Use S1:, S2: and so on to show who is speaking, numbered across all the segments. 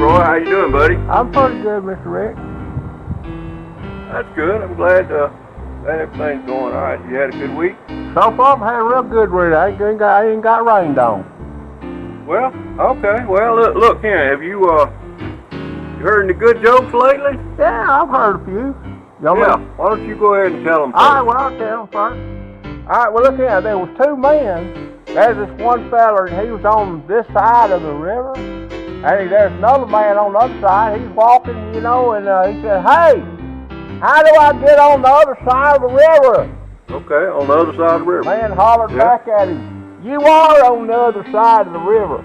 S1: Roy. How you doing, buddy?
S2: I'm pretty good, Mr. Rick.
S1: That's good. I'm glad everything's going all right. You had a good week?
S2: So far, I've had a real good week. I ain't got rained on.
S1: Well, okay. Well, look here. Have you heard any good jokes lately?
S2: Yeah, I've heard a few.
S1: Yeah. Why don't you go ahead and tell them first?
S2: All right, well, I'll tell them first. All right, well, look here. There was two men. There's this one fella, and he was on this side of the river. And there's another man on the other side. He's walking, and he said, "Hey, how do I get on the other side of the river?"
S1: Okay, on the other side of the river.
S2: Man hollered back at him, "You are on the other side of the river."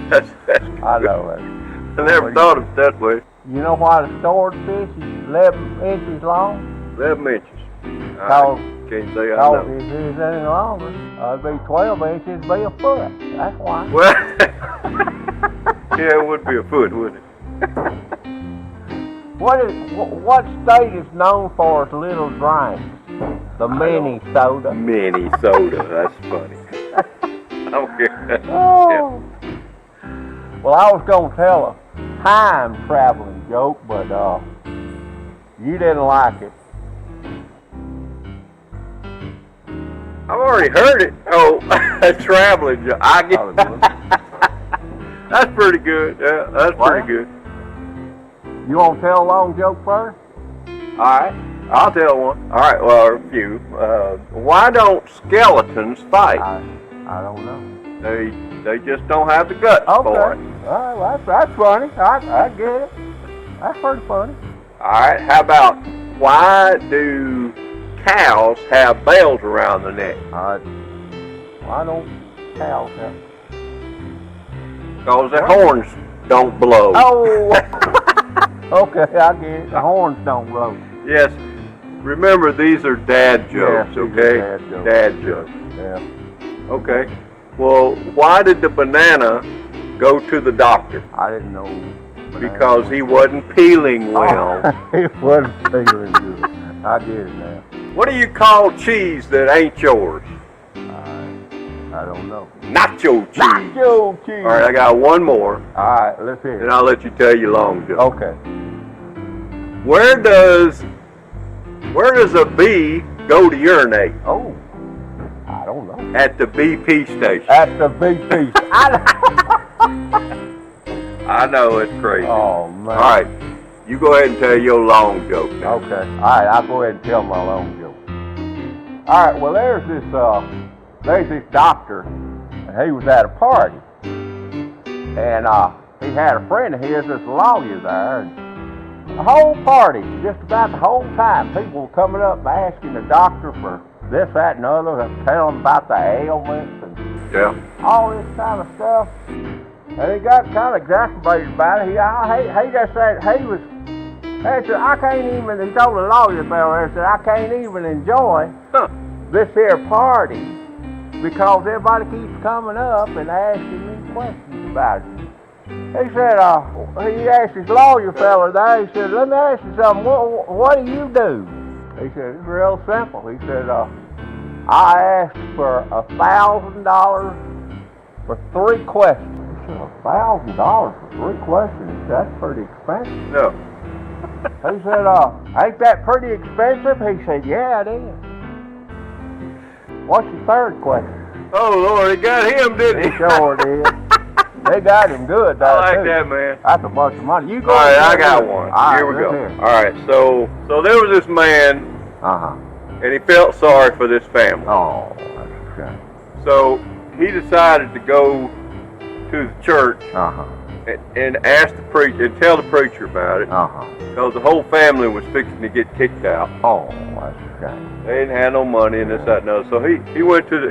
S1: that's good.
S2: I know that.
S1: I never thought of it that way.
S2: You know why the stored fish is 11 inches long?
S1: 11 inches.
S2: Cause
S1: can't say I
S2: know.
S1: know.
S2: If it was any longer, it'd be 12 inches, it'd be a foot. That's why.
S1: Well, yeah, it would be a foot, wouldn't it?
S2: What state is known for its little drinks? The mini soda.
S1: Mini soda. That's funny. Okay.
S2: Oh.
S1: Yeah.
S2: Well, I was gonna tell a time traveling joke, but you didn't like it.
S1: I've already heard it. Oh, a traveling joke. I get. That's pretty good. Yeah, that's pretty good.
S2: You want to tell a long joke first?
S1: All right, I'll tell one. All right, well, a few. Why don't skeletons fight?
S2: I don't know.
S1: They just don't have the guts for it.
S2: All right, well, that's funny. I get it. That's pretty funny.
S1: All right, how about why do cows have bells around their neck?
S2: Why don't cows have?
S1: Because their horns don't blow.
S2: Oh, okay, I get it. The horns don't blow.
S1: Yes. Remember, these are dad jokes,
S2: yes,
S1: okay? Dad jokes.
S2: Yeah.
S1: Okay. Well, why did the banana go to the doctor?
S2: I didn't know.
S1: Because he wasn't peeling well.
S2: He wasn't peeling good. I get it now.
S1: What do you call cheese that ain't yours?
S2: I don't know.
S1: Nacho cheese.
S2: Nacho cheese.
S1: All right, I got one more.
S2: All right, let's hear it.
S1: And I'll let you tell your long joke.
S2: Okay.
S1: Where does a bee go to urinate?
S2: Oh, I don't know.
S1: At the BP station.
S2: At the BP.
S1: I know, it's crazy.
S2: Oh, man.
S1: All right, you go ahead and tell your long joke now.
S2: Okay. All right, I'll go ahead and tell my long joke. All right, well, there's this doctor, and he was at a party. And he had a friend of his that's a lawyer there. And the whole party, just about the whole time, people were coming up and asking the doctor for this, that, and other, and telling him about the ailments and all this kind of stuff. And he got kind of exacerbated about it. He just said, he said, I can't even, he told the lawyer fellow, he said, I can't even enjoy this here party because everybody keeps coming up and asking me questions about it. He said, he asked his lawyer fellow there, he said, let me ask you something, what do you do? He said, it's real simple. He said, I asked for $1,000 for 3 questions. He said, $1,000 for 3 questions? That's pretty expensive.
S1: No.
S2: He said, ain't that pretty expensive? He said, yeah, it is. What's your 3rd question?
S1: Oh, Lord, he got him, didn't he?
S2: He sure did. They got him good there,
S1: I like
S2: too.
S1: that, man.
S2: That's a bunch of money. You go.
S1: All right, I got one. Here we go.
S2: Here.
S1: All right, so there was this man, and he felt sorry for this family.
S2: Oh, that's a shame.
S1: So he decided to go to the church and ask the preacher, and tell the preacher about it, because the whole family was fixing to get kicked out.
S2: Oh, that's a shame.
S1: They didn't have no money and this, that, and other. So he went to the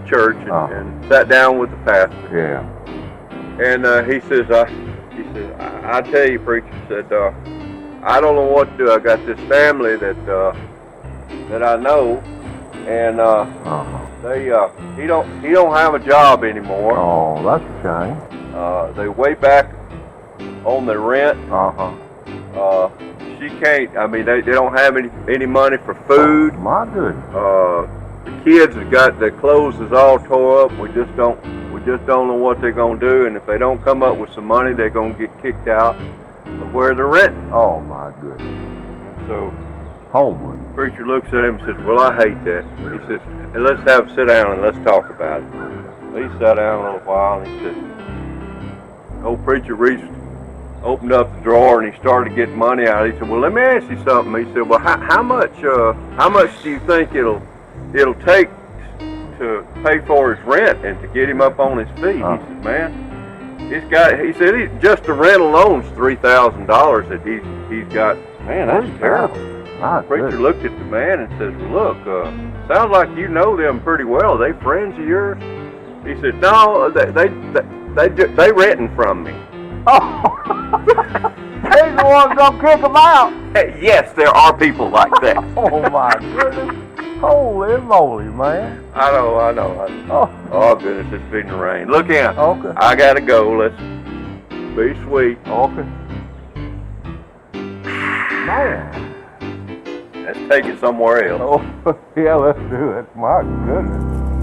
S1: church and sat down with the pastor.
S2: Yeah.
S1: And he says, I tell you, preacher, said, I don't know what to do. I got this family that I know, and he don't have a job anymore.
S2: Oh, that's a shame.
S1: They way back on their rent. She can't. I mean, they don't have any money for food.
S2: My goodness.
S1: The kids have got their clothes is all tore up. We just don't just don't know what they're going to do, and if they don't come up with some money, they're going to get kicked out of where they're renting.
S2: Oh, my goodness.
S1: So,
S2: homeless.
S1: preacher looks at him and says, well, I hate that. He says, and let's sit down and let's talk about it. So he sat down a little while, and he said, old preacher opened up the drawer, and he started getting money out. He said, well, let me ask you something. He said, well, how much do you think it'll take to pay for his rent and to get him up on his feet? He said, man, just the rent alone's $3,000 that he's got. Man, that's terrible. The preacher looked at the man and says, well, look, sounds like you know them pretty well. Are they friends of yours? He said, no, they renting from me.
S2: Oh, he's the one gonna kick them out.
S1: Yes, there are people like that.
S2: Oh my goodness. Holy moly, man.
S1: I know. Oh goodness, it's beginning to rain. Look in.
S2: Okay.
S1: I gotta go. Let's be sweet.
S2: Okay. Man.
S1: Let's take it somewhere else.
S2: Oh, yeah, let's do it. My goodness.